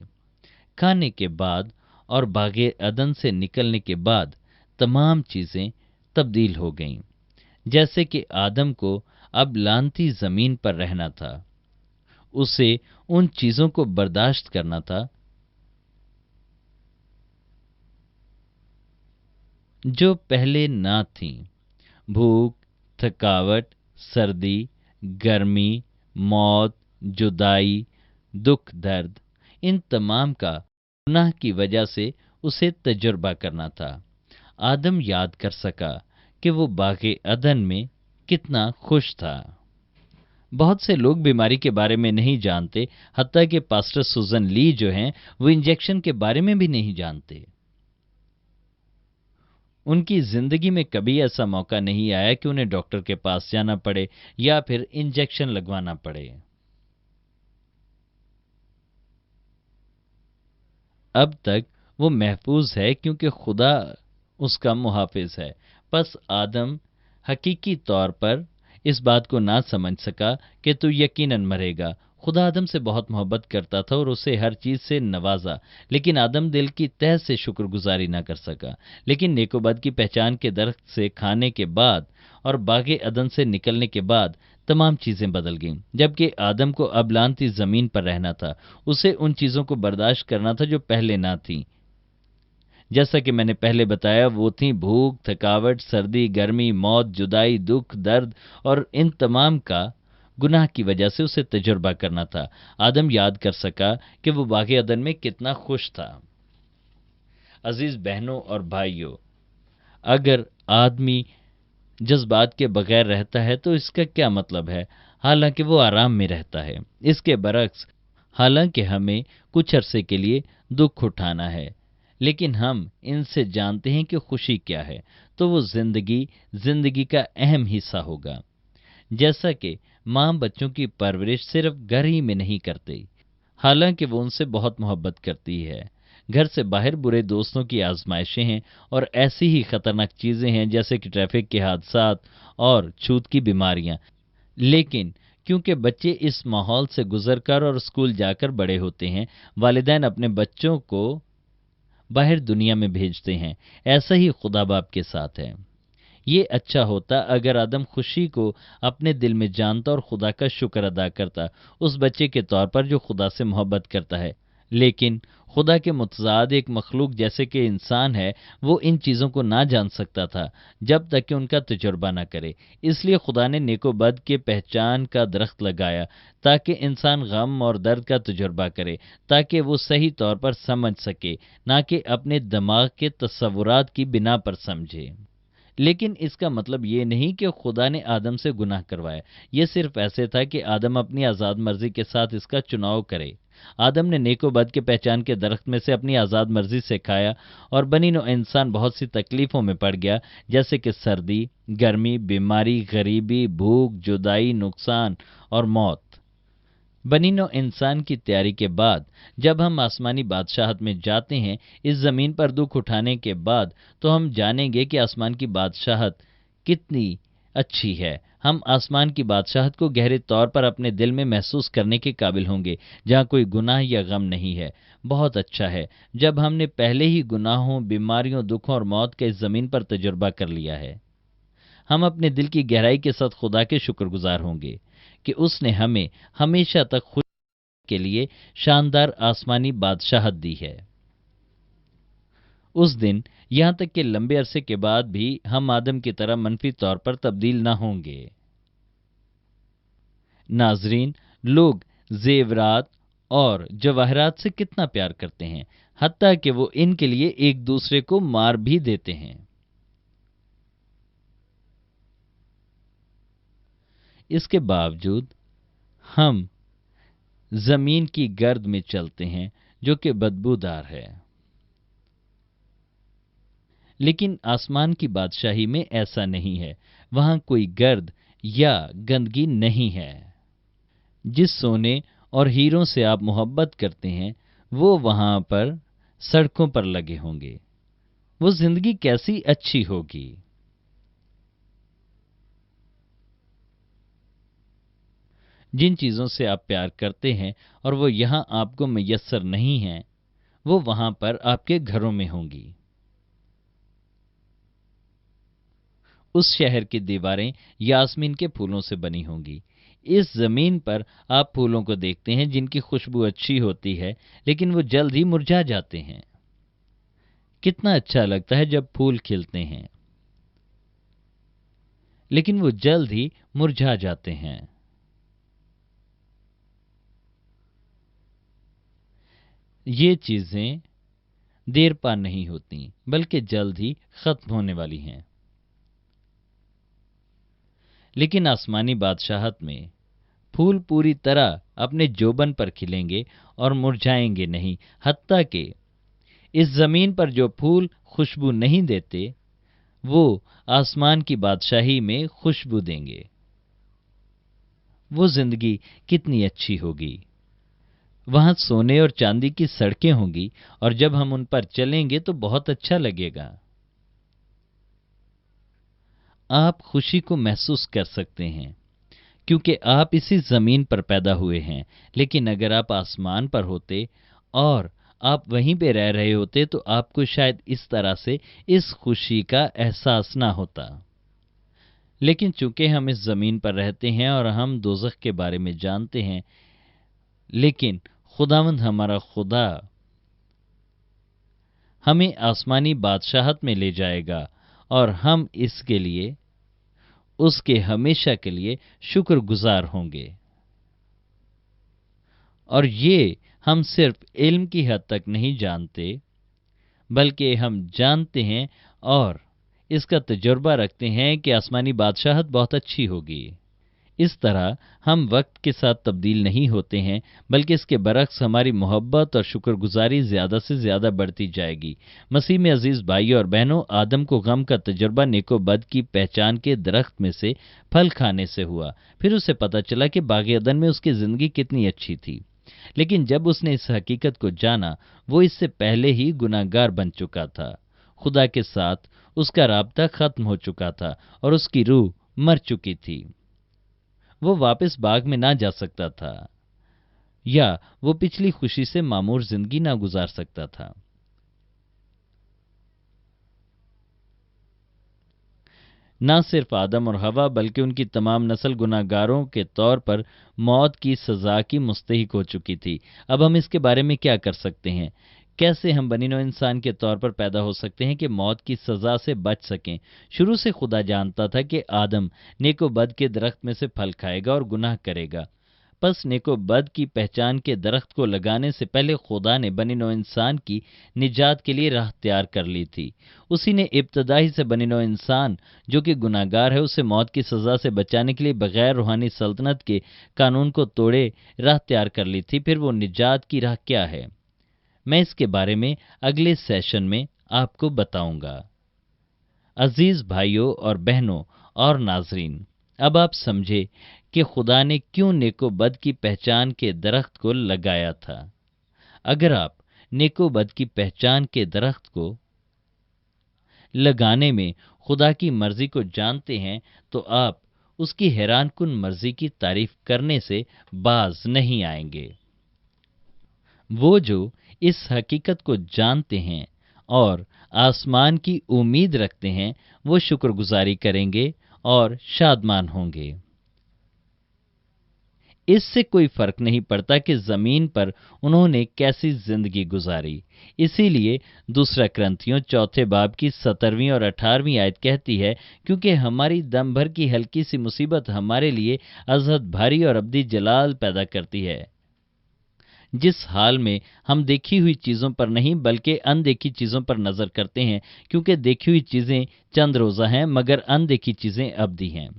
खाने के बाद और बागे अदन से निकलने के बाद तमाम चीजें तब्दील हो गईं। जैसे कि आदम को अब लानती जमीन पर रहना था, उसे उन चीजों को बर्दाश्त करना था जो पहले ना थीं। भूख, थकावट, सर्दी, गर्मी, मौत, जुदाई, दुख दर्द, इन तमाम का गुनाह की वजह से उसे तजुर्बा करना था। आदम याद कर सका कि वो बागे अदन में कितना खुश था। बहुत से लोग बीमारी के बारे में नहीं जानते, हत्ता कि पास्टर सुजन ली जो हैं वो इंजेक्शन के बारे में भी नहीं जानते। उनकी जिंदगी में कभी ऐसा मौका नहीं आया कि उन्हें डॉक्टर के पास जाना पड़े या फिर इंजेक्शन लगवाना पड़े। अब तक वो महफूज है क्योंकि खुदा उसका मुहाफिज है। बस आदम हकीकी तौर पर इस बात को ना समझ सका कि तू यकीनन मरेगा। खुदा आदम से बहुत मोहब्बत करता था और उसे हर चीज से नवाजा, लेकिन आदम दिल की तह से शुक्रगुजारी ना कर सका। लेकिन नेकोबद की पहचान के दरख्त से खाने के बाद और बागे अदन से निकलने के बाद तमाम चीजें बदल गईं। जबकि आदम को अब लानती जमीन पर रहना था, उसे उन चीजों को बर्दाश्त करना था जो पहले ना थी। जैसा कि मैंने पहले बताया, वो थी भूख, थकावट, सर्दी, गर्मी, मौत, जुदाई, दुख, दर्द, और इन तमाम का गुनाह की वजह से उसे तजुर्बा करना था। आदम याद कर सका कि वो बाग़े अदन में कितना खुश था। अजीज बहनों और भाइयों, अगर आदमी जज्बात के बगैर रहता है तो इसका क्या मतलब है? हालांकि वो आराम में रहता है। इसके बरक्स, हालांकि हमें कुछ अरसे के लिए दुख उठाना है, लेकिन हम इनसे जानते हैं कि खुशी क्या है, तो वो जिंदगी का अहम हिस्सा होगा। जैसा कि माँ बच्चों की परवरिश सिर्फ घर ही में नहीं करती, हालांकि वो उनसे बहुत मोहब्बत करती है। घर से बाहर बुरे दोस्तों की आजमाइशें हैं और ऐसी ही खतरनाक चीजें हैं जैसे कि ट्रैफिक के हादसात और छूत की बीमारियां। लेकिन क्योंकि बच्चे इस माहौल से गुजरकर और स्कूल जाकर बड़े होते हैं, वालिदैन अपने बच्चों को बाहर दुनिया में भेजते हैं। ऐसा ही खुदा बाप के साथ है। ये अच्छा होता अगर आदम खुशी को अपने दिल में जानता और खुदा का शुक्र अदा करता, उस बच्चे के तौर पर जो खुदा से मोहब्बत करता है। लेकिन खुदा के मुतजाद एक मखलूक जैसे कि इंसान है, वो इन चीज़ों को ना जान सकता था जब तक कि उनका तजुर्बा ना करे। इसलिए खुदा ने नेको बद के पहचान का दरख्त लगाया ताकि इंसान गम और दर्द का तजुर्बा करे, ताकि वो सही तौर पर समझ सके, ना कि अपने दिमाग के तस्वुरात की बिना पर समझे। लेकिन इसका मतलब ये नहीं कि खुदा ने आदम से गुनाह करवाया। ये सिर्फ ऐसे था कि आदम अपनी आज़ाद मर्जी के साथ इसका चुनाव करे। आदम ने नेको बद के पहचान के दरख्त में से अपनी आज़ाद मर्जी से खाया और बनी नौ इंसान बहुत सी तकलीफ़ों में पड़ गया, जैसे कि सर्दी, गर्मी, बीमारी, गरीबी, भूख, जुदाई, नुकसान और मौत। बनी नौ इंसान की तैयारी के बाद जब हम आसमानी बादशाहत में जाते हैं, इस ज़मीन पर दुख उठाने के बाद, तो हम जानेंगे कि आसमान की बादशाहत कितनी अच्छी है। हम आसमान की बादशाहत को गहरे तौर पर अपने दिल में महसूस करने के काबिल होंगे, जहाँ कोई गुनाह या गम नहीं है। बहुत अच्छा है जब हमने पहले ही गुनाहों, बीमारियों, दुखों और मौत का इस ज़मीन पर तजुर्बा कर लिया है। हम अपने दिल की गहराई के साथ खुदा के शुक्रगुजार होंगे कि उसने हमें हमेशा तक खुश के लिए शानदार आसमानी बादशाहत दी है। उस दिन, यहां तक कि लंबे अरसे के बाद भी, हम आदम की तरह मनफी तौर पर तब्दील ना होंगे। नाजरीन, लोग जेवरात और जवाहरात से कितना प्यार करते हैं, हत्ता कि वो इनके लिए एक दूसरे को मार भी देते हैं। इसके बावजूद हम जमीन की गर्द में चलते हैं जो कि बदबूदार है। लेकिन आसमान की बादशाही में ऐसा नहीं है। वहां कोई गर्द या गंदगी नहीं है। जिस सोने और हीरों से आप मोहब्बत करते हैं, वो वहां पर सड़कों पर लगे होंगे। वो जिंदगी कैसी अच्छी होगी। जिन चीजों से आप प्यार करते हैं और वो यहां आपको मैसर नहीं हैं, वो वहां पर आपके घरों में होंगी। उस शहर की दीवारें यास्मीन के फूलों से बनी होंगी। इस जमीन पर आप फूलों को देखते हैं जिनकी खुशबू अच्छी होती है, लेकिन वो जल्द ही मुरझा जाते हैं। कितना अच्छा लगता है जब फूल खिलते हैं, लेकिन वो जल्द ही मुरझा जाते हैं। ये चीजें देर पा नहीं होती, बल्कि जल्द ही खत्म होने वाली हैं। लेकिन आसमानी बादशाहत में फूल पूरी तरह अपने जोबन पर खिलेंगे और मुरझाएंगे नहीं। हत्ता कि इस जमीन पर जो फूल खुशबू नहीं देते, वो आसमान की बादशाही में खुशबू देंगे। वो जिंदगी कितनी अच्छी होगी। वहां सोने और चांदी की सड़कें होंगी और जब हम उन पर चलेंगे तो बहुत अच्छा लगेगा। आप खुशी को महसूस कर सकते हैं क्योंकि आप इसी जमीन पर पैदा हुए हैं। लेकिन अगर आप आसमान पर होते और आप वहीं पे रह रहे होते तो आपको शायद इस तरह से इस खुशी का एहसास ना होता। लेकिन चूंकि हम इस जमीन पर रहते हैं और हम दोजख के बारे में जानते हैं, लेकिन खुदावंद हमारा खुदा हमें आसमानी बादशाहत में ले जाएगा और हम इसके लिए उसके हमेशा के लिए शुक्रगुजार होंगे। और ये हम सिर्फ इल्म की हद तक नहीं जानते, बल्कि हम जानते हैं और इसका तजुर्बा रखते हैं कि आसमानी बादशाहत बहुत अच्छी होगी। इस तरह हम वक्त के साथ तब्दील नहीं होते हैं, बल्कि इसके बरक्स हमारी मोहब्बत और शुक्रगुजारी ज़्यादा से ज़्यादा बढ़ती जाएगी। मसीह में अजीज़ भाइयों और बहनों, आदम को गम का तजुर्बा नेको बद की पहचान के दरख्त में से फल खाने से हुआ। फिर उसे पता चला कि बाग़ अदन में उसकी ज़िंदगी कितनी अच्छी थी। लेकिन जब उसने इस हकीकत को जाना, वो इससे पहले ही गुनाहगार बन चुका था। खुदा के साथ उसका राब्ता खत्म हो चुका था और उसकी रूह मर चुकी थी। वो वापस बाग में ना जा सकता था या वो पिछली खुशी से मामूर जिंदगी ना गुजार सकता था। ना सिर्फ आदम और हवा बल्कि उनकी तमाम नस्ल गुनाहगारों के तौर पर मौत की सजा की मुस्तहिक हो चुकी थी। अब हम इसके बारे में क्या कर सकते हैं? कैसे हम बनी नौ इंसान के तौर पर पैदा हो सकते हैं कि मौत की सजा से बच सकें? शुरू से खुदा जानता था कि आदम नेको बद के दरख्त में से फल खाएगा और गुनाह करेगा। बस नेको बद की पहचान के दरख्त को लगाने से पहले खुदा ने बनी नौ इंसान की निजात के लिए राह तैयार कर ली थी। उसी ने इब्तदाई से बनी नौ इंसान जो कि गुनाहगार है, उसे मौत की सजा से बचाने के लिए बगैर रूहानी सल्तनत के कानून को तोड़े राह तैयार कर ली थी। फिर वो निजात की राह क्या है, मैं इसके बारे में अगले सेशन में आपको बताऊंगा। अजीज भाइयों और बहनों और नाजरीन, अब आप समझे कि खुदा ने क्यों नेको बद की पहचान के दरख्त को लगाया था। अगर आप नेको बद की पहचान के दरख्त को लगाने में खुदा की मर्जी को जानते हैं, तो आप उसकी हैरानकुन मर्जी की तारीफ करने से बाज नहीं आएंगे। वो जो इस हकीकत को जानते हैं और आसमान की उम्मीद रखते हैं, वो शुक्रगुजारी करेंगे और शादमान होंगे। इससे कोई फर्क नहीं पड़ता कि जमीन पर उन्होंने कैसी जिंदगी गुजारी। इसीलिए दूसरा क्रंथियों चौथे बाब की 17वीं और 18वीं आयत कहती है, क्योंकि हमारी दम भर की हल्की सी मुसीबत हमारे लिए अजहद भारी और अब्दी जलाल पैदा करती है। जिस हाल में हम देखी हुई चीजों पर नहीं बल्कि अनदेखी चीजों पर नजर करते हैं, क्योंकि देखी हुई चीजें चंद रोजा हैं मगर अनदेखी चीजें अब्दी हैं।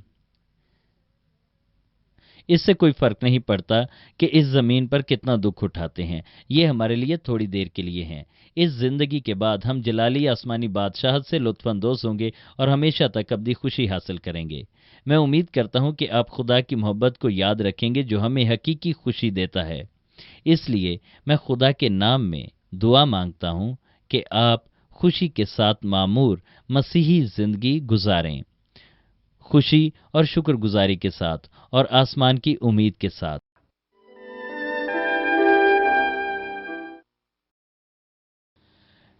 इससे कोई फर्क नहीं पड़ता कि इस जमीन पर कितना दुख उठाते हैं, ये हमारे लिए थोड़ी देर के लिए हैं। इस जिंदगी के बाद हम जलाली आसमानी बादशाहत से लुत्फानंदोज होंगे और हमेशा तक अब्दी खुशी हासिल करेंगे। मैं उम्मीद करता हूं कि आप खुदा की मोहब्बत को याद रखेंगे जो हमें हकीकी खुशी देता है। इसलिए मैं खुदा के नाम में दुआ मांगता हूं कि आप खुशी के साथ मामूर मसीही जिंदगी गुजारें, खुशी और शुक्रगुजारी के साथ और आसमान की उम्मीद के साथ।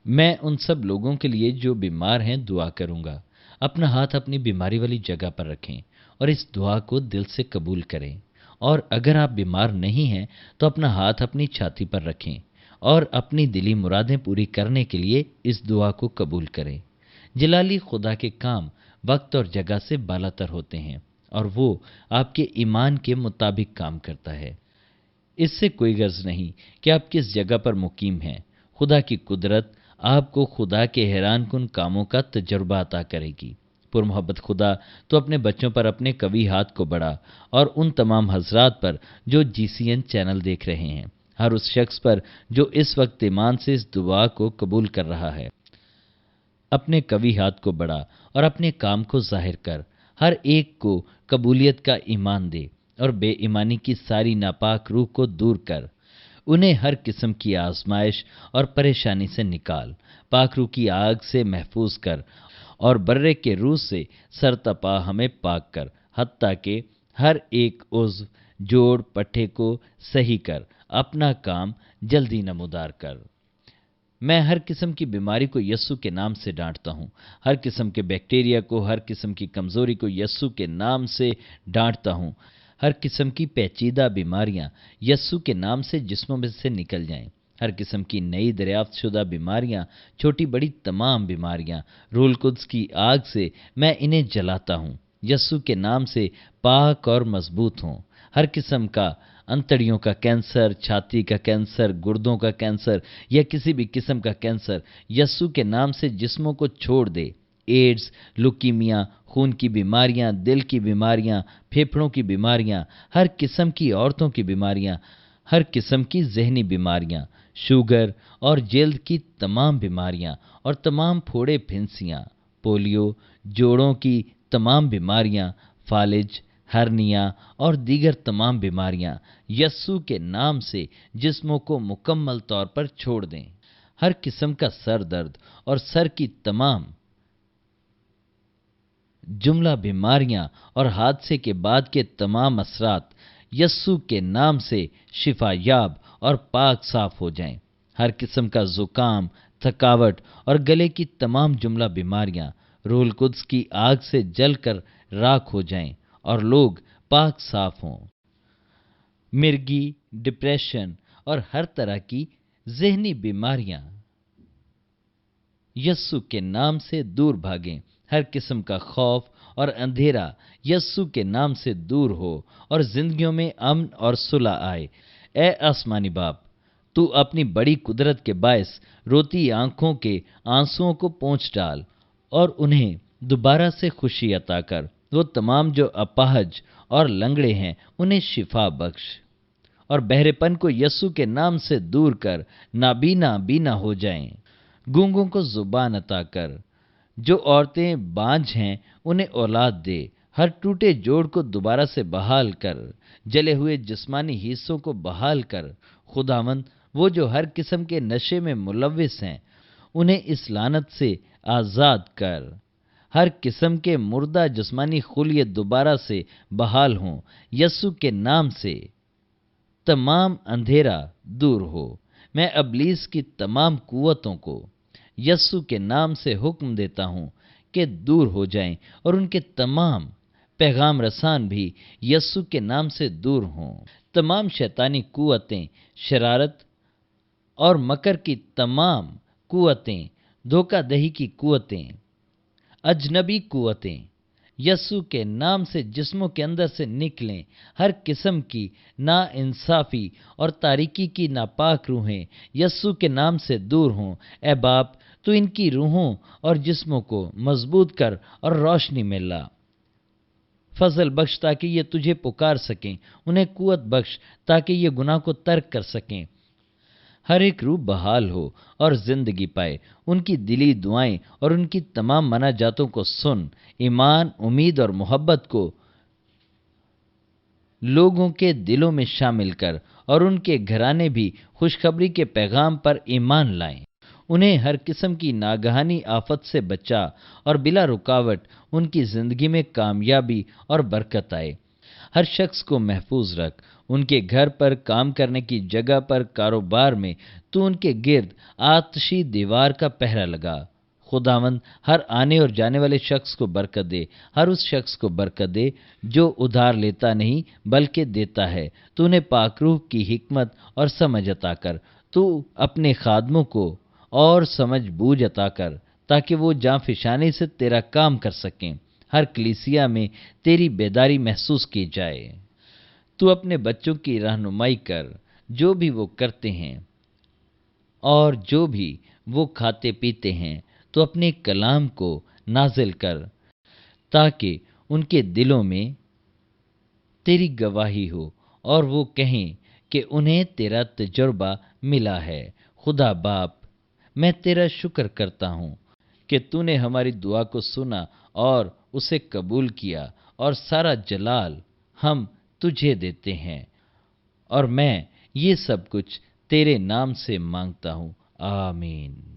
मैं उन सब लोगों के लिए जो बीमार हैं दुआ करूंगा। अपना हाथ अपनी बीमारी वाली जगह पर रखें और इस दुआ को दिल से कबूल करें। और अगर आप बीमार नहीं हैं तो अपना हाथ अपनी छाती पर रखें और अपनी दिली मुरादें पूरी करने के लिए इस दुआ को कबूल करें। जलाली खुदा के काम वक्त और जगह से बालातर होते हैं और वो आपके ईमान के मुताबिक काम करता है। इससे कोई गर्ज नहीं कि आप किस जगह पर मुकीम हैं। खुदा की कुदरत आपको खुदा के हैरानकुन कामों का तजुर्बा अता करेगी। पुरमोहब्बत खुदा तो अपने बच्चों पर अपने कवी हाथ को बढ़ा और उन तमाम हजरात पर जो GCN चैनल देख रहे हैं, हर उस शख्स पर जो इस वक्त ईमान से इस दुआ को कबूल कर रहा है, अपने कवी हाथ को बढ़ा और अपने काम को जाहिर कर हर एक को कबूलियत का ईमान दे और बेईमानी की सारी नापाक रूह को दूर कर उन्हें हर किस्म की आजमाइश और परेशानी से निकाल, पाक रूह की आग से महफूज कर और बर्रे के रूह से सरतपा हमें पाक कर, हत्ता के हर एक उज़्व जोड़ पट्टे को सही कर, अपना काम जल्दी नमूदार कर। میں ہر قسم کی بیماری کو یسوع کے نام سے ڈانٹتا ہوں، ہر قسم کے بیکٹیریا کو، ہر قسم کی کمزوری کو یسوع کے نام سے ڈانٹتا ہوں۔ ہر قسم کی پیچیدہ بیماریاں یسوع کے نام سے جسموں میں سے نکل جائیں۔ ہر قسم کی نئی دریافت شدہ بیماریاں، چھوٹی بڑی تمام بیماریاں، روح القدس کی آگ سے میں انہیں جلاتا ہوں، یسوع کے نام سے پاک اور مضبوط ہوں۔ ہر قسم کا انتڑیوں کا کینسر، چھاتی کا کینسر، گردوں کا کینسر یا کسی بھی قسم کا کینسر یسوع کے نام سے جسموں کو چھوڑ دے۔ ایڈز، لوکیمیا، خون کی بیماریاں، دل کی بیماریاں، پھیپھڑوں کی بیماریاں، ہر قسم کی عورتوں کی بیماریاں، ہر قسم کی ذہنی بیماریاں، شوگر اور جلد کی تمام بیماریاں اور تمام پھوڑے پھنسیاں، پولیو، جوڑوں کی تمام بیماریاں، فالج، ہرنیا اور دیگر تمام بیماریاں یسوع کے نام سے جسموں کو مکمل طور پر چھوڑ دیں۔ ہر قسم کا سر درد اور سر کی تمام جملہ بیماریاں اور حادثے کے بعد کے تمام اثرات یسوع کے نام سے شفا یاب اور پاک صاف ہو جائیں۔ ہر قسم کا زکام، تھکاوٹ اور گلے کی تمام جملہ بیماریاں روح القدس کی آگ سے جل کر راکھ ہو جائیں اور لوگ پاک صاف ہوں۔ مرگی، ڈپریشن اور ہر طرح کی ذہنی بیماریاں یسوع کے نام سے دور بھاگیں۔ ہر قسم کا خوف اور اندھیرا یسوع کے نام سے دور ہو اور زندگیوں میں امن اور صلح آئے۔ اے آسمانی باپ، تو اپنی بڑی قدرت کے باعث روتی آنکھوں کے آنسوؤں کو پونچھ ڈال اور انہیں دوبارہ سے خوشی عطا کر۔ وہ تمام جو اپاہج اور لنگڑے ہیں انہیں شفا بخش، اور بہرے پن کو یسوع کے نام سے دور کر نابینا بینا ہو جائیں۔ گونگوں کو زبان عطا کر، جو عورتیں بانجھ ہیں انہیں اولاد دے۔ ہر ٹوٹے جوڑ کو دوبارہ سے بحال کر، جلے ہوئے جسمانی حصوں کو بحال کر۔ خداوند، وہ جو ہر قسم کے نشے میں ملوث ہیں انہیں اس لعنت سے آزاد کر۔ ہر قسم کے مردہ جسمانی خلیے دوبارہ سے بحال ہوں یسوع کے نام سے۔ تمام اندھیرا دور ہو۔ میں ابلیس کی تمام قوتوں کو یسوع کے نام سے حکم دیتا ہوں کہ دور ہو جائیں، اور ان کے تمام پیغام رسان بھی یسوع کے نام سے دور ہوں۔ تمام شیطانی قوتیں، شرارت اور مکر کی تمام قوتیں، دھوکہ دہی کی قوتیں، اجنبی قوتیں یسوع کے نام سے جسموں کے اندر سے نکلیں۔ ہر قسم کی نا انصافی اور تاریکی کی ناپاک روحیں یسوع کے نام سے دور ہوں۔ اے باپ، تو ان کی روحوں اور جسموں کو مضبوط کر اور روشنی میں لا۔ فضل بخش تاکہ یہ تجھے پکار سکیں، انہیں قوت بخش تاکہ یہ گناہ کو ترک کر سکیں۔ ہر ایک روح بحال ہو اور زندگی پائے۔ ان کی دلی دعائیں اور ان کی تمام مناجاتوں کو سن۔ ایمان، امید اور محبت کو لوگوں کے دلوں میں شامل کر، اور ان کے گھرانے بھی خوشخبری کے پیغام پر ایمان لائیں۔ انہیں ہر قسم کی ناگہانی آفت سے بچا، اور بلا رکاوٹ ان کی زندگی میں کامیابی اور برکت آئے۔ ہر شخص کو محفوظ رکھ، ان کے گھر پر، کام کرنے کی جگہ پر، کاروبار میں تو ان کے گرد آتشی دیوار کا پہرا لگا۔ خداوند، ہر آنے اور جانے والے شخص کو برکت دے، ہر اس شخص کو برکت دے جو ادھار لیتا نہیں بلکہ دیتا ہے۔ تو انہیں پاک روح کی حکمت اور سمجھ عطا کر۔ تو اپنے خادموں کو اور سمجھ بوجھ عطا کر تاکہ وہ جاں فشانی سے تیرا کام کر سکیں۔ ہر کلیسیا میں تیری بیداری محسوس کی جائے۔ تو اپنے بچوں کی رہنمائی کر، جو بھی وہ کرتے ہیں اور جو بھی وہ کھاتے پیتے ہیں، تو اپنے کلام کو نازل کر تاکہ ان کے دلوں میں تیری گواہی ہو اور وہ کہیں کہ انہیں تیرا تجربہ ملا ہے۔ خدا باپ، میں تیرا شکر کرتا ہوں کہ تو نے ہماری دعا کو سنا اور اسے قبول کیا، اور سارا جلال ہم تجھے دیتے ہیں، اور میں یہ سب کچھ تیرے نام سے مانگتا ہوں، آمین۔